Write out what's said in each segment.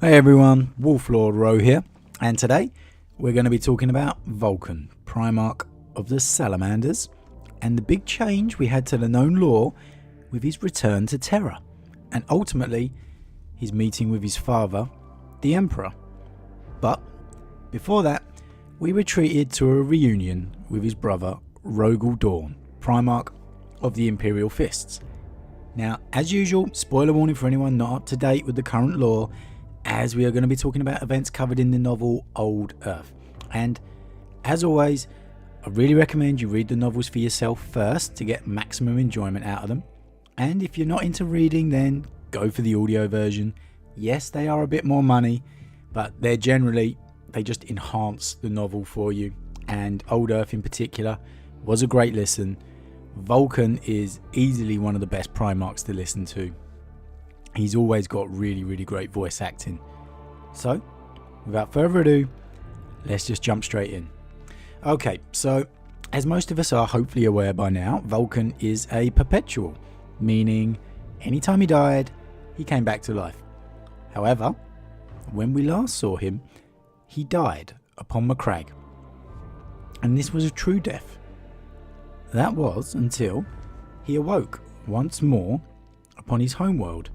Hey everyone, Lord Rho here, and today we're going to be talking about Vulkan, Primarch of the Salamanders, and the big change we had to the known lore with his return to Terra, and ultimately his meeting with his father, the Emperor. But before that, we were treated to a reunion with his brother, Rogal Dorn, Primarch of the Imperial Fists. Now, as usual, spoiler warning for anyone not up to date with the current lore, as we are going to be talking about events covered in the novel Old Earth. And as always, I really recommend you read the novels for yourself first to get maximum enjoyment out of them. And if you're not into reading, then go for the audio version. Yes, they are a bit more money, but they just enhance the novel for you. And Old Earth in particular was a great listen. Vulkan is easily one of the best Primarchs to listen to. He's always got really great voice acting. So, without further ado, let's just jump straight in. Okay, so as most of us are hopefully aware by now, Vulkan is a perpetual, meaning anytime he died, he came back to life. However, when we last saw him, he died upon Macragge. And this was a true death. That was until he awoke once more upon his homeworld,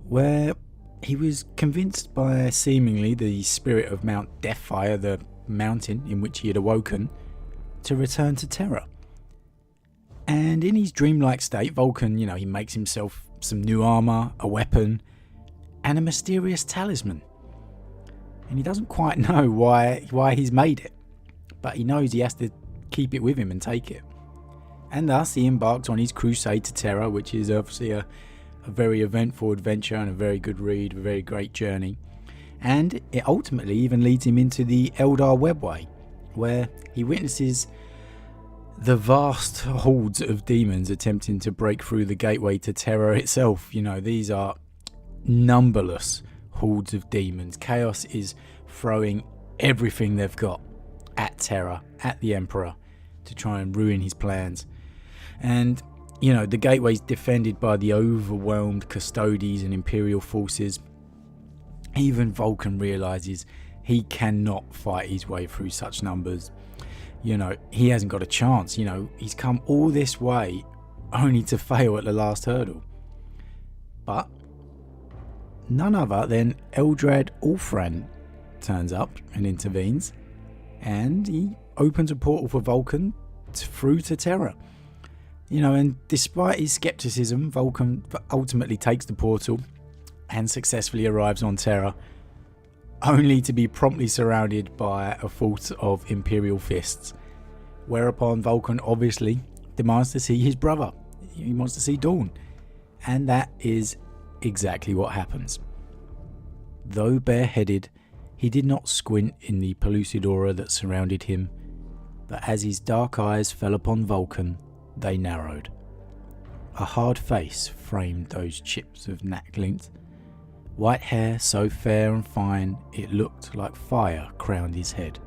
where he was convinced by seemingly the spirit of Mount Deathfire, the mountain in which he had awoken, to return to Terra. And in his dreamlike state, Vulkan, he makes himself some new armour, a weapon, and a mysterious talisman. And he doesn't quite know why he's made it, but he knows he has to keep it with him and take it. And thus he embarks on his crusade to Terra, which is obviously a very eventful adventure and a very good read, a very great journey. And it ultimately even leads him into the Eldar Webway, where he witnesses the vast hordes of demons attempting to break through the gateway to Terra itself. These are numberless hordes of demons. Chaos is throwing everything they've got at Terra, at the Emperor, to try and ruin his plans. And the gateway's defended by the overwhelmed Custodes and Imperial forces. Even Vulkan realises he cannot fight his way through such numbers. He hasn't got a chance. He's come all this way only to fail at the last hurdle. But none other than Eldrad Ulfran turns up and intervenes, and he opens a portal for Vulkan through to Terra. And despite his skepticism, Vulkan ultimately takes the portal and successfully arrives on Terra, only to be promptly surrounded by a force of Imperial Fists, whereupon Vulkan obviously demands to see his brother. He wants to see Dorn, and that is exactly what happens. Though bareheaded, he did not squint in the pellucid aura that surrounded him, but as his dark eyes fell upon Vulkan, they narrowed. A hard face framed those chips of glint. White hair so fair and fine it looked like fire crowned his head.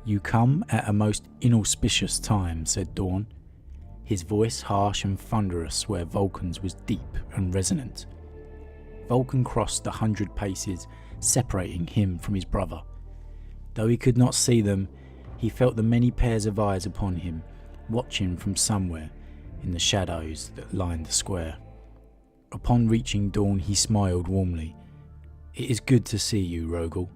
"You come at a most inauspicious time," said Dorn, his voice harsh and thunderous where Vulkan's was deep and resonant. Vulkan crossed 100 paces, separating him from his brother. Though he could not see them, he felt the many pairs of eyes upon him, watching from somewhere in the shadows that lined the square. Upon reaching Dorn, he smiled warmly. "It is good to see you, Rogal."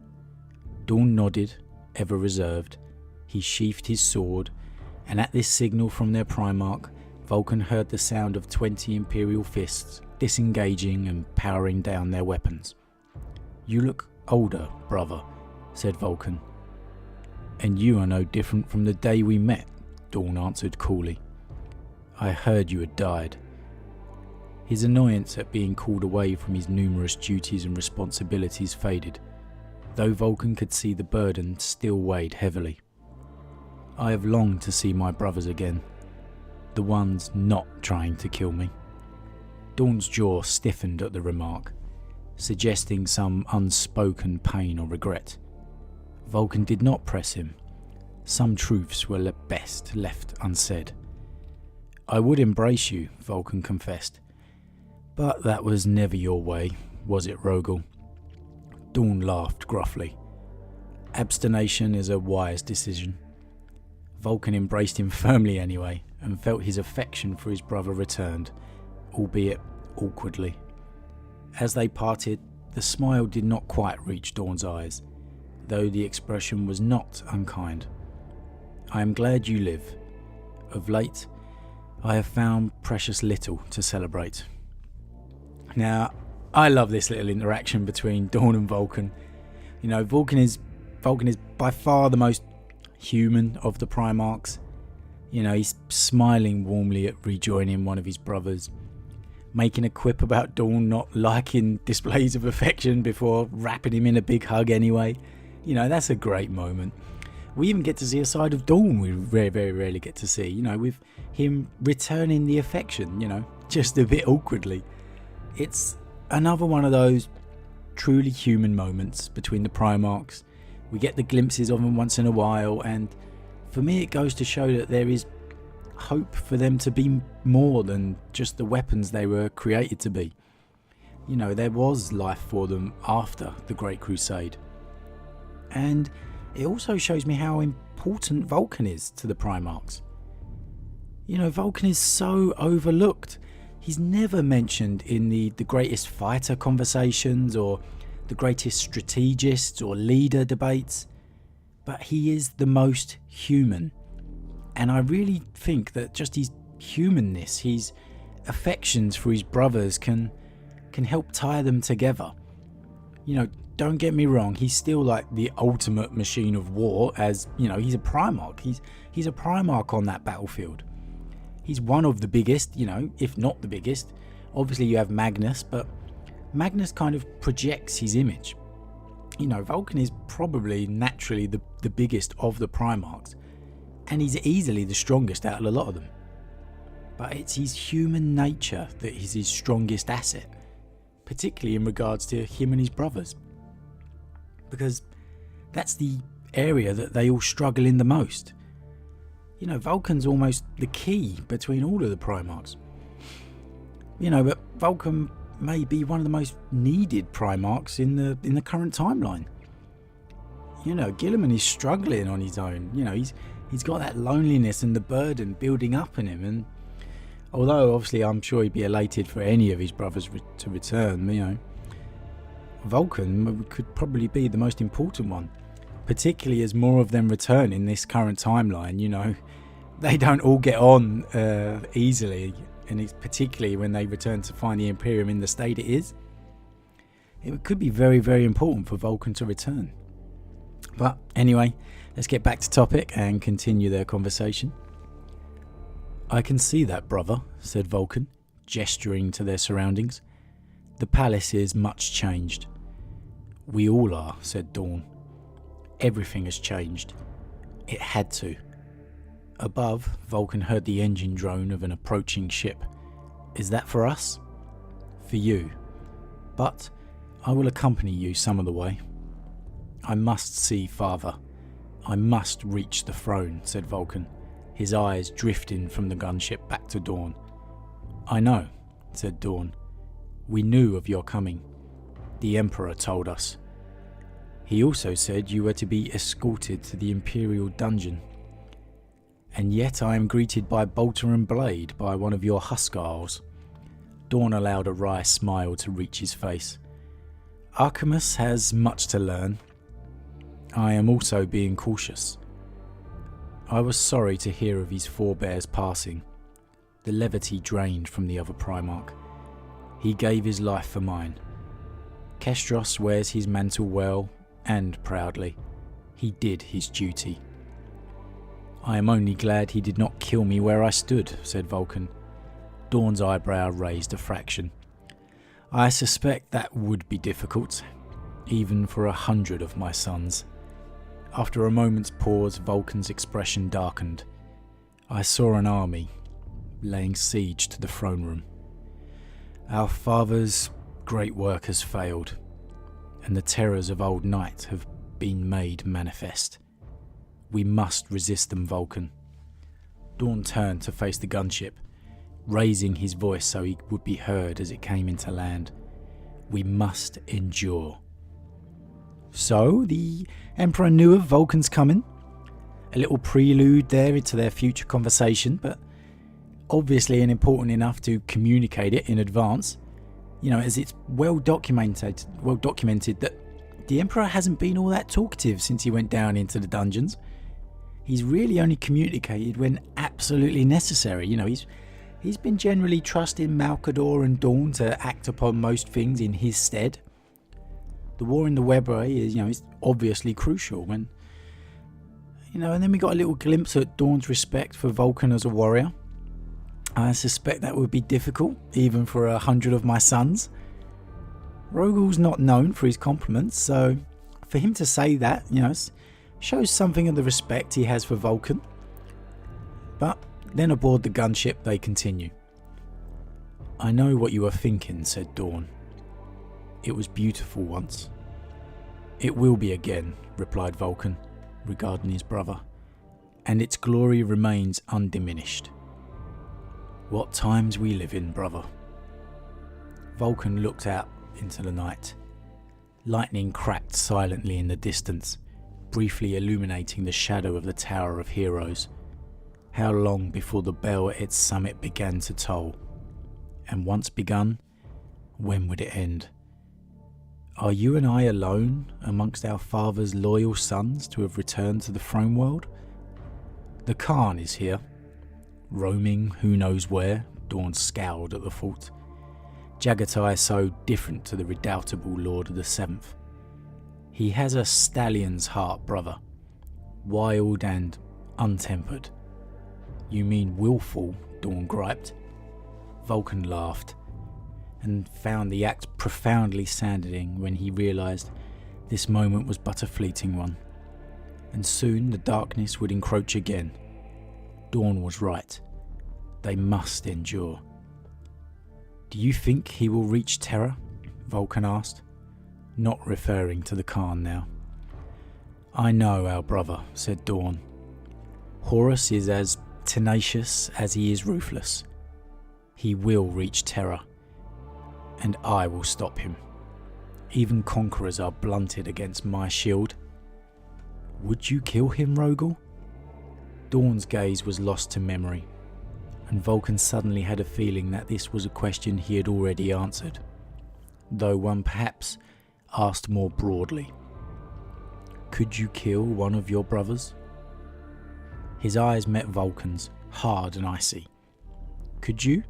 Dorn nodded, ever reserved. He sheathed his sword, and at this signal from their Primarch, Vulkan heard the sound of 20 Imperial Fists disengaging and powering down their weapons. "You look older, brother," said Vulkan. "And you are no different from the day we met," Dorn answered coolly. "I heard you had died." His annoyance at being called away from his numerous duties and responsibilities faded, though Vulkan could see the burden still weighed heavily. "I have longed to see my brothers again, the ones not trying to kill me." Dorn's jaw stiffened at the remark, suggesting some unspoken pain or regret. Vulkan did not press him. Some truths were best left unsaid. "I would embrace you," Vulkan confessed. "But that was never your way, was it, Rogal?" Dorn laughed gruffly. Abstination is a wise decision. Vulkan embraced him firmly anyway, and felt his affection for his brother returned, albeit awkwardly. As they parted, the smile did not quite reach Dorn's eyes, though the expression was not unkind. I am glad you live. Of late, I have found precious little to celebrate. Now, I love this little interaction between Dorn and Vulkan. You know, Vulkan is by far the most human of the Primarchs. You know, he's smiling warmly at rejoining one of his brothers, making a quip about Dorn not liking displays of affection before wrapping him in a big hug anyway. You know, that's a great moment. We even get to see a side of Dorn we very, very rarely get to see, you know, with him returning the affection, you know, just a bit awkwardly. It's another one of those truly human moments between the Primarchs. We get the glimpses of them once in a while, and for me it goes to show that there is hope for them to be more than just the weapons they were created to be. You know, there was life for them after the Great Crusade. And it also shows me how important Vulkan is to the Primarchs. You know, Vulkan is so overlooked. He's never mentioned in the greatest fighter conversations or the greatest strategist or leader debates, but he is the most human. And I really think that just his humanness, his affections for his brothers can help tie them together. You know, don't get me wrong, he's still like the ultimate machine of war, as, you know, he's a Primarch. He's a Primarch on that battlefield. He's one of the biggest, you know, if not the biggest. Obviously you have Magnus, but Magnus kind of projects his image. You know, Vulkan is probably naturally the biggest of the Primarchs, and he's easily the strongest out of a lot of them. But it's his human nature that is his strongest asset, particularly in regards to him and his brothers. Because that's the area that they all struggle in the most. You know, Vulkan's almost the key between all of the Primarchs. You know, but Vulkan may be one of the most needed Primarchs in the current timeline. You know, Guilliman is struggling on his own. You know, he's got that loneliness and the burden building up in him, and although obviously I'm sure he'd be elated for any of his brothers to return, you know, Vulkan could probably be the most important one, particularly as more of them return in this current timeline. You know, they don't all get on easily, and it's particularly when they return to find the Imperium in the state it is. It could be very, very important for Vulkan to return. But anyway, let's get back to topic and continue their conversation. I can see that, brother, said Vulkan, gesturing to their surroundings. The palace is much changed. We all are, said Dorn. Everything has changed. It had to. Above, Vulkan heard the engine drone of an approaching ship. Is that for us? For you. But I will accompany you some of the way. I must see father. I must reach the throne, said Vulkan, his eyes drifting from the gunship back to Dorn. I know, said Dorn. We knew of your coming. The Emperor told us. He also said you were to be escorted to the Imperial dungeon. And yet I am greeted by bolter and blade by one of your Huskarls. Dorn allowed a wry smile to reach his face. Archimus has much to learn. I am also being cautious. I was sorry to hear of his forebears passing. The levity drained from the other Primarch. He gave his life for mine. Kestros wears his mantle well and proudly. He did his duty. I am only glad he did not kill me where I stood, said Vulkan. Dorn's eyebrow raised a fraction. I suspect that would be difficult, even for 100 of my sons. After a moment's pause, Vulkan's expression darkened. I saw an army laying siege to the throne room. Our father's great work has failed, and the terrors of old night have been made manifest. We must resist them, Vulkan. Dorn turned to face the gunship, raising his voice so he would be heard as it came into land. We must endure. So, the Emperor knew of Vulkan's coming. A little prelude there into their future conversation, but obviously important enough to communicate it in advance. You know, as it's well documented that the Emperor hasn't been all that talkative since he went down into the dungeons. He's really only communicated when absolutely necessary. You know, he's been generally trusting Malcador and Dorn to act upon most things in his stead. The war in the Webway is obviously crucial when, and then we got a little glimpse at Dorn's respect for Vulkan as a warrior. I suspect that would be difficult, even for 100 of my sons. Rogal's not known for his compliments, so for him to say that, shows something of the respect he has for Vulkan. But then aboard the gunship they continue. "I know what you are thinking," said Dorn. "It was beautiful once." "It will be again," replied Vulkan, regarding his brother, "and its glory remains undiminished." "What times we live in, brother." Vulkan looked out into the night. Lightning cracked silently in the distance, briefly illuminating the shadow of the Tower of Heroes. How long before the bell at its summit began to toll? And once begun, when would it end? Are you and I alone amongst our father's loyal sons to have returned to the throne world? The Khan is here, roaming who knows where. Dorn scowled at the thought. Jagatai so different to the redoubtable Lord of the Seventh. He has a stallion's heart, brother, wild and untempered. "You mean willful?" Dorn griped. Vulkan laughed, and found the act profoundly saddening when he realised this moment was but a fleeting one, and soon the darkness would encroach again. Dorn was right. They must endure. "Do you think he will reach Terra?" Vulkan asked, not referring to the Khan now. "I know our brother," said Dorn. "Horus is as tenacious as he is ruthless. He will reach Terra, and I will stop him. Even conquerors are blunted against my shield." "Would you kill him, Rogal?" Dorn's gaze was lost to memory, and Vulkan suddenly had a feeling that this was a question he had already answered, though one perhaps asked more broadly. "Could you kill one of your brothers?" His eyes met Vulkan's, hard and icy. Could you?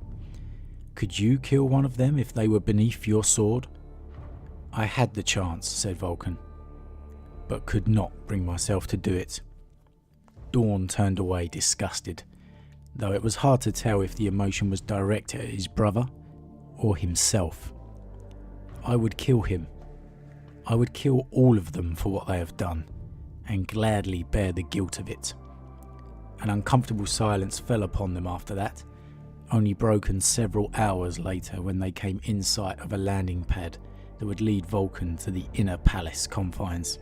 Could you kill one of them if they were beneath your sword?" "I had the chance," said Vulkan, "but could not bring myself to do it." Dorn turned away disgusted, though it was hard to tell if the emotion was directed at his brother or himself. "I would kill him. I would kill all of them for what they have done, and gladly bear the guilt of it." An uncomfortable silence fell upon them after that, only broken several hours later when they came in sight of a landing pad that would lead Vulkan to the inner palace confines.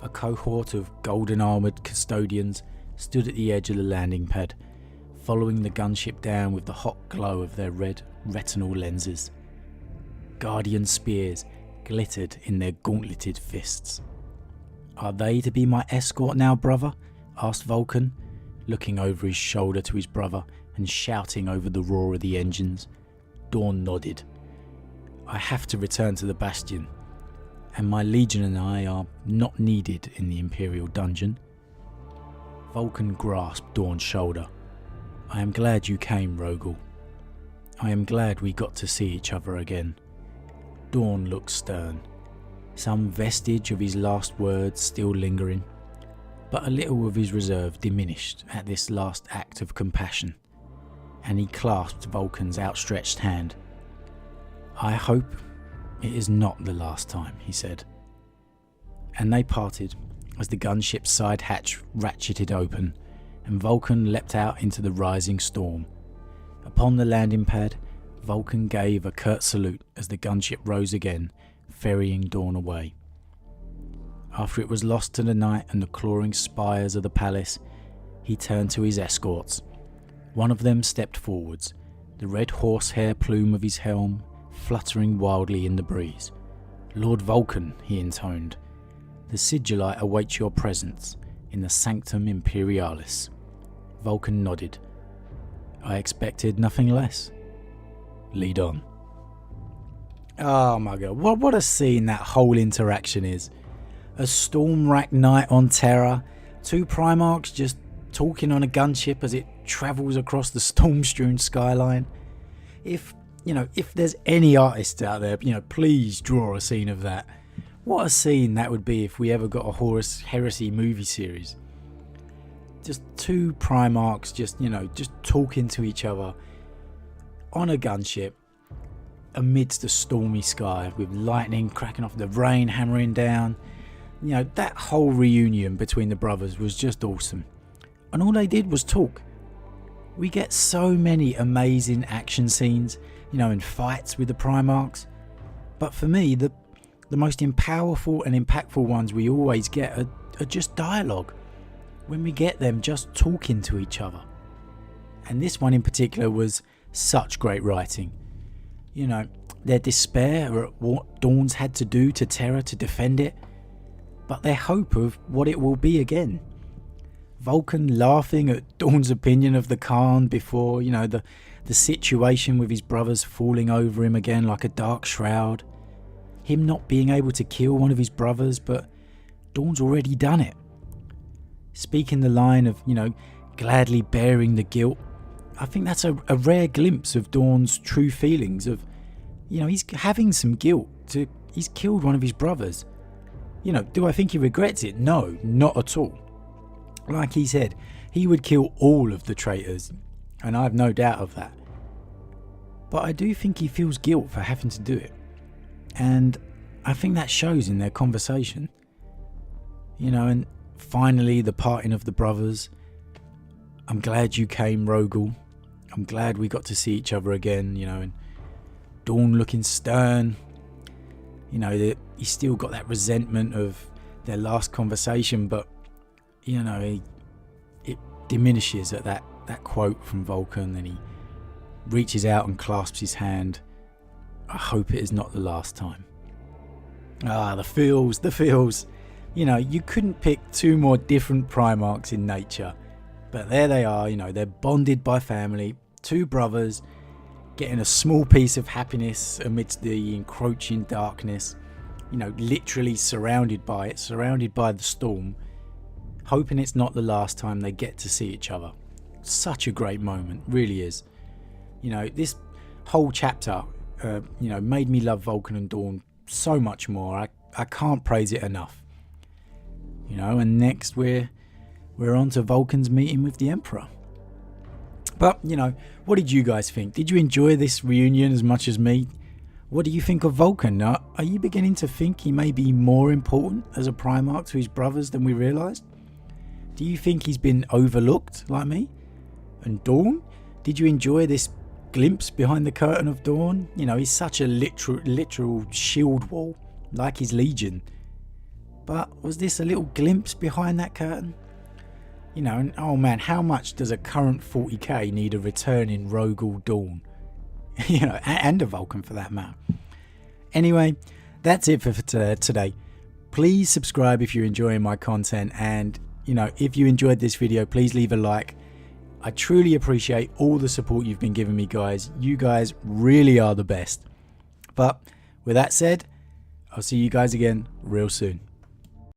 A cohort of golden-armoured custodians stood at the edge of the landing pad, following the gunship down with the hot glow of their red retinal lenses. Guardian spears glittered in their gauntleted fists. "Are they to be my escort now, brother?" asked Vulkan, looking over his shoulder to his brother and shouting over the roar of the engines. Dorn nodded. "I have to return to the Bastion, and my legion and I are not needed in the Imperial dungeon." Vulkan grasped Dorn's shoulder. "I am glad you came, Rogal. I am glad we got to see each other again." Dorn looked stern, some vestige of his last words still lingering, but a little of his reserve diminished at this last act of compassion, and he clasped Vulkan's outstretched hand. "I hope it is not the last time," he said. And they parted as the gunship's side hatch ratcheted open, and Vulkan leapt out into the rising storm. Upon the landing pad, Vulkan gave a curt salute as the gunship rose again, ferrying Dorn away. After it was lost to the night and the clawing spires of the palace, he turned to his escorts. One of them stepped forwards, the red horsehair plume of his helm fluttering wildly in the breeze. "Lord Vulkan," he intoned, The Sigillite awaits your presence in the Sanctum Imperialis. Vulkan nodded. I expected nothing less. Lead on. Oh my god, what a scene that whole interaction is. A storm-racked night on Terra, two Primarchs just talking on a gunship as it travels across the storm-strewn skyline. If there's any artists out there, please draw a scene of that. What a scene that would be if we ever got a Horus Heresy movie series. Just two Primarchs just talking to each other on a gunship amidst a stormy sky with lightning cracking off, the rain hammering down. That whole reunion between the brothers was just awesome. And all they did was talk. We get so many amazing action scenes, and fights with the Primarchs. But for me, the most powerful and impactful ones we always get are just dialogue. When we get them just talking to each other. And this one in particular was such great writing. Their despair at what Dorn's had to do to Terra to defend it, but their hope of what it will be again. Vulkan laughing at Dorn's opinion of the Khan before, the situation with his brothers falling over him again like a dark shroud. Him not being able to kill one of his brothers, but Dorn's already done it. Speaking the line of, gladly bearing the guilt. I think that's a rare glimpse of Dorn's true feelings of, he's having some guilt. He's killed one of his brothers. Do I think he regrets it? No, not at all. Like he said, he would kill all of the traitors, and I have no doubt of that. But I do think he feels guilt for having to do it. And I think that shows in their conversation. And finally the parting of the brothers. I'm glad you came, Rogal. I'm glad we got to see each other again, and Dorn looking stern. He's still got that resentment of their last conversation, but it diminishes at that quote from Vulkan, and he reaches out and clasps his hand. I hope it is not the last time. The feels. You couldn't pick two more different Primarchs in nature. But there they are, they're bonded by family, two brothers, getting a small piece of happiness amidst the encroaching darkness, literally surrounded by the storm, hoping it's not the last time they get to see each other. Such a great moment, really is. This whole chapter, made me love Vulkan and Dorn so much more. I can't praise it enough. And next we're on to Vulkan's meeting with the Emperor. But, what did you guys think? Did you enjoy this reunion as much as me? What do you think of Vulkan? Are you beginning to think he may be more important as a Primarch to his brothers than we realised? Do you think he's been overlooked like me? And Dorn? Did you enjoy this glimpse behind the curtain of Dorn? He's such a literal shield wall, like his Legion. But was this a little glimpse behind that curtain? And oh man, how much does a current 40k need a returning Rogal Dorn? And a Vulkan for that matter. Anyway, that's it for today. Please subscribe if you're enjoying my content, and if you enjoyed this video, please leave a like. I truly appreciate all the support you've been giving me, guys. You guys really are the best. But with that said, I'll see you guys again real soon.